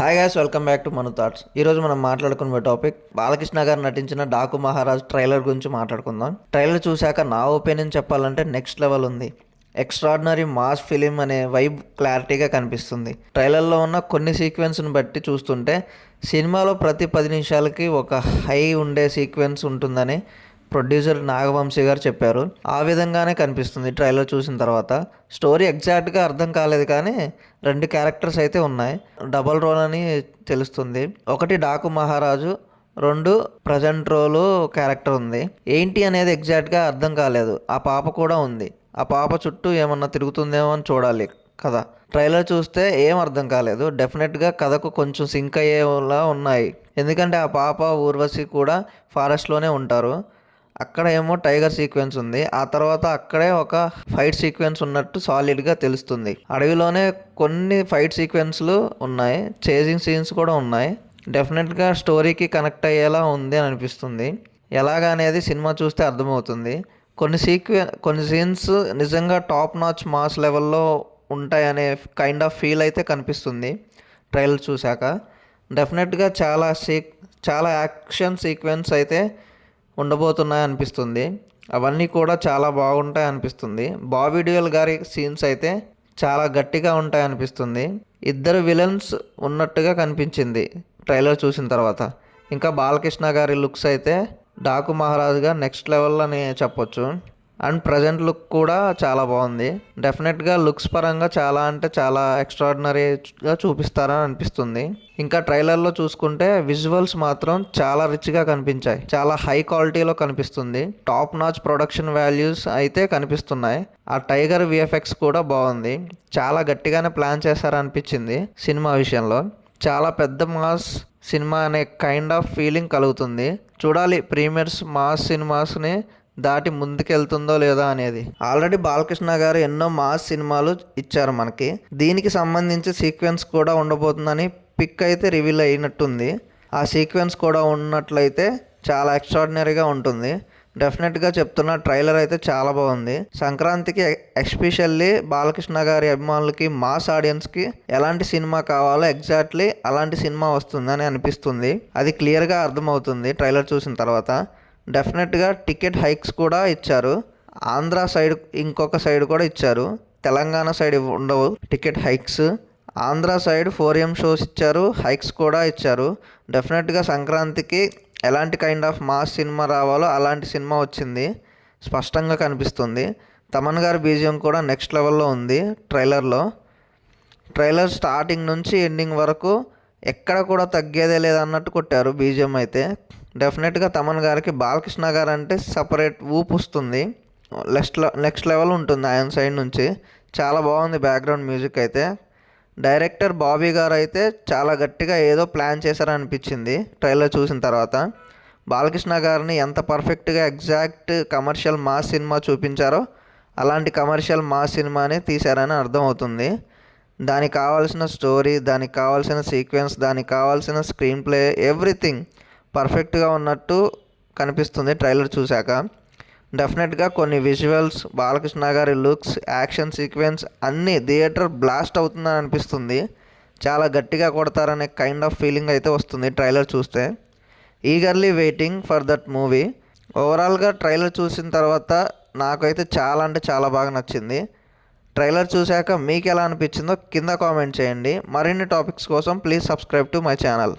Hi guys, welcome back to Manu thoughts. ఈరోజు మనం మాట్లాడుకునే టాపిక్ బాలకృష్ణ గారు నటించిన డాకు మహారాజ్ ట్రైలర్ గురించి మాట్లాడుకుందాం. ట్రైలర్ చూశాక నా ఒపీనియన్ చెప్పాలంటే నెక్స్ట్ లెవెల్ ఉంది. ఎక్స్ట్రాడినరీ మాస్ ఫిలిం అనే వైబ్ క్లారిటీగా కనిపిస్తుంది. ట్రైలర్లో ఉన్న కొన్ని సీక్వెన్స్ని బట్టి చూస్తుంటే సినిమాలో ప్రతి 10 నిమిషాలకి ఒక హై ఉండే సీక్వెన్స్ ఉంటుందని ప్రొడ్యూసర్ నాగవంశీ గారు చెప్పారు. ఆ విధంగానే కనిపిస్తుంది ట్రైలర్ చూసిన తర్వాత. స్టోరీ ఎగ్జాక్ట్గా అర్థం కాలేదు, కానీ 2 క్యారెక్టర్స్ అయితే ఉన్నాయి. డబల్ రోల్ అని తెలుస్తుంది. ఒకటి డాకు మహారాజు, 2 ప్రజెంట్ రోలు క్యారెక్టర్ ఉంది. ఏంటి అనేది ఎగ్జాక్ట్గా అర్థం కాలేదు. ఆ పాప కూడా ఉంది. ఆ పాప చుట్టూ ఏమన్నా తిరుగుతుందేమో అని చూడాలి కదా. ట్రైలర్ చూస్తే ఏం అర్థం కాలేదు. డెఫినెట్గా కథకు కొంచెం సింక్ అయ్యేలా ఉన్నాయి. ఎందుకంటే ఆ పాప ఊర్వశి కూడా ఫారెస్ట్లోనే ఉంటారు. అక్కడ ఏమో టైగర్ సీక్వెన్స్ ఉంది. ఆ తర్వాత అక్కడే ఒక ఫైట్ సీక్వెన్స్ ఉన్నట్టు సాలిడ్గా తెలుస్తుంది. అడవిలోనే కొన్ని ఫైట్ సీక్వెన్స్లు ఉన్నాయి, చేజింగ్ సీన్స్ కూడా ఉన్నాయి. డెఫినెట్గా స్టోరీకి కనెక్ట్ అయ్యేలా ఉంది అని అనిపిస్తుంది. ఎలాగా అనేది సినిమా చూస్తే అర్థమవుతుంది. కొన్ని సీన్స్ నిజంగా టాప్ నాచ్ మాస్ లెవెల్లో ఉంటాయనే కైండ్ ఆఫ్ ఫీల్ అయితే కనిపిస్తుంది ట్రైలర్ చూశాక. డెఫినెట్గా చాలా యాక్షన్ సీక్వెన్స్ అయితే ఉండబోతున్నాయి అనిపిస్తుంది. అవన్నీ కూడా చాలా బాగుంటాయి అనిపిస్తుంది. బాబీ డియోల్ గారి సీన్స్ అయితే చాలా గట్టిగా ఉంటాయి అనిపిస్తుంది. 2 విలన్స్ ఉన్నట్టుగా కనిపించింది ట్రైలర్ చూసిన తర్వాత. ఇంకా బాలకృష్ణ గారి లుక్స్ అయితే డాకు మహారాజ్గా నెక్స్ట్ లెవెల్ అని చెప్పొచ్చు. అండ్ ప్రజెంట్ లుక్ కూడా చాలా బాగుంది. డెఫినెట్గా లుక్స్ పరంగా చాలా అంటే చాలా ఎక్స్ట్రాడినరీగా చూపిస్తారని అనిపిస్తుంది. ఇంకా ట్రైలర్లో చూసుకుంటే విజువల్స్ మాత్రం చాలా రిచ్గా కనిపించాయి. చాలా హై క్వాలిటీలో కనిపిస్తుంది. టాప్ నాచ్ ప్రొడక్షన్ వాల్యూస్ అయితే కనిపిస్తున్నాయి. ఆ టైగర్ విఎఫ్ఎక్స్ కూడా బాగుంది. చాలా గట్టిగానే ప్లాన్ చేశారనిపించింది సినిమా విషయంలో. చాలా పెద్ద మాస్ సినిమా అనే కైండ్ ఆఫ్ ఫీలింగ్ కలుగుతుంది. చూడాలి ప్రీమియర్స్ మాస్ సినిమాస్ని దాటి ముందుకెళ్తుందో లేదా అనేది. ఆల్రెడీ బాలకృష్ణ గారు ఎన్నో మాస్ సినిమాలు ఇచ్చారు మనకి. దీనికి సంబంధించి సీక్వెన్స్ కూడా ఉండబోతుందని పిక్ అయితే రివీల్ అయినట్టుంది. ఆ సీక్వెన్స్ కూడా ఉన్నట్లయితే చాలా ఎక్స్ట్రాడినరీగా ఉంటుంది. డెఫినెట్గా చెప్తున్న ట్రైలర్ అయితే చాలా బాగుంది. సంక్రాంతికి ఎస్పెషల్లీ బాలకృష్ణ గారి అభిమానులకి, మాస్ ఆడియన్స్కి ఎలాంటి సినిమా కావాలో ఎగ్జాక్ట్లీ అలాంటి సినిమా వస్తుందని అనిపిస్తుంది. అది క్లియర్గా అర్థమవుతుంది ట్రైలర్ చూసిన తర్వాత. డెఫినెట్గా టికెట్ హైక్స్ కూడా ఇచ్చారు. ఆంధ్ర సైడ్ ఇంకొక సైడ్ కూడా ఇచ్చారు. తెలంగాణ సైడ్ ఉండవు ticket hikes. Andhra side 4M shows ఇచ్చారు, హైక్స్ కూడా ఇచ్చారు. డెఫినెట్గా సంక్రాంతికి ఎలాంటి కైండ్ ఆఫ్ మాస్ సినిమా రావాలో అలాంటి సినిమా వచ్చింది, స్పష్టంగా కనిపిస్తుంది. తమన్ గారి బీజిఎం కూడా నెక్స్ట్ లెవెల్లో ఉంది ట్రైలర్లో. ట్రైలర్ స్టార్టింగ్ నుంచి ఎండింగ్ వరకు ఎక్కడ కూడా తగ్గేదే లేదన్నట్టు కొట్టారు బీజిఎం అయితే. డెఫినెట్గా తమన్ గారికి బాలకృష్ణ గారు అంటే సపరేట్ ఊపు వస్తుంది. నెక్స్ట్ లెవెల్ ఉంటుంది ఆయన సైడ్ నుంచి. చాలా బాగుంది బ్యాక్గ్రౌండ్ మ్యూజిక్ అయితే. డైరెక్టర్ బాబీ గారు అయితే చాలా గట్టిగా ఏదో ప్లాన్ చేశారనిపించింది ట్రైలర్ చూసిన తర్వాత. బాలకృష్ణ గారిని ఎంత పర్ఫెక్ట్గా ఎగ్జాక్ట్ కమర్షియల్ మాస్ సినిమా చూపించారో అలాంటి కమర్షియల్ మాస్ సినిమానే తీశారని అర్థమవుతుంది. దానికి కావాల్సిన స్టోరీ, దానికి కావాల్సిన సీక్వెన్స్, దానికి కావాల్సిన స్క్రీన్ ప్లే, ఎవ్రీథింగ్ పర్ఫెక్ట్గా ఉన్నట్టు కనిపిస్తుంది ట్రైలర్ చూశాక. డెఫినెట్గా కొన్ని విజువల్స్, బాలకృష్ణ గారి లుక్స్, యాక్షన్ సీక్వెన్స్ అన్నీ థియేటర్ బ్లాస్ట్ అవుతుందని అనిపిస్తుంది. చాలా గట్టిగా కొడతారనే కైండ్ ఆఫ్ ఫీలింగ్ అయితే వస్తుంది ట్రైలర్ చూస్తే. Eagerly waiting for that movie. ఓవరాల్గా ట్రైలర్ చూసిన తర్వాత నాకైతే చాలా అంటే చాలా బాగా నచ్చింది. ట్రైలర్ చూశాక మీకు ఎలా అనిపించిందో కింద కామెంట్ చేయండి. మరిన్ని టాపిక్స్ కోసం please subscribe to my channel.